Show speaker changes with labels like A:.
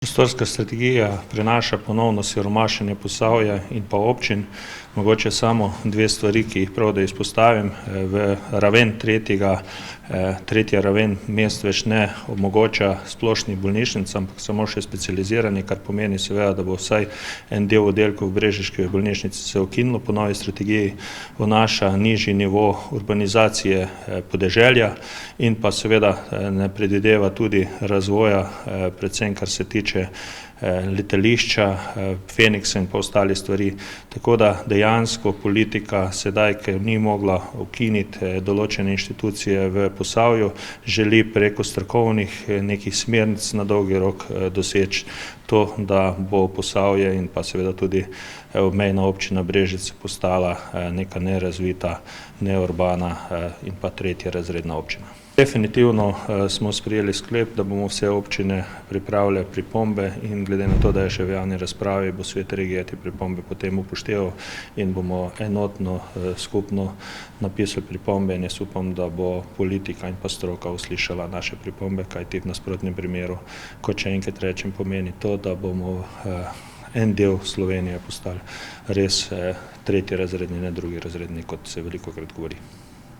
A: Prostorska strategija prinaša ponovno siromašenje Posavja in pa občin. Mogoče samo dve stvari, ki jih prav da izpostavim. V raven tretja raven mest več ne omogoča splošnih bolnišnic, ampak samo še specializirani, kar pomeni seveda, da bo vsaj en del oddelkov v brežiški bolnišnici se ukinilo. Po novi strategiji vnaša nižji nivo urbanizacije podeželja in pa seveda ne predvideva tudi razvoja, predvsem kar se tiče letališča, Feniksa in pa ostali stvari. Tako da dejansko politika sedaj, ker ni mogla ukiniti določene inštitucije v Posavju, želi preko strokovnih nekih smernic na dolgi rok doseči to, da bo Posavje in pa seveda tudi obmejna občina Brežice postala neka nerazvita, neurbana in pa tretjerazredna občina. Definitivno smo sprejeli sklep, da bomo vse občine pripravile pripombe in glede na to, da je še v javni razpravi, bo svet regije te pripombe potem upošteval in bomo enotno, skupno napisali pripombe in jaz upam, da bo politika in pa stroka uslišala naše pripombe, kajti v nasprotnem primeru, kot še enkrat rečem, pomeni to, da bomo en del Slovenije postali res tretjerazredni, ne drugirazredni, kot se velikokrat govori.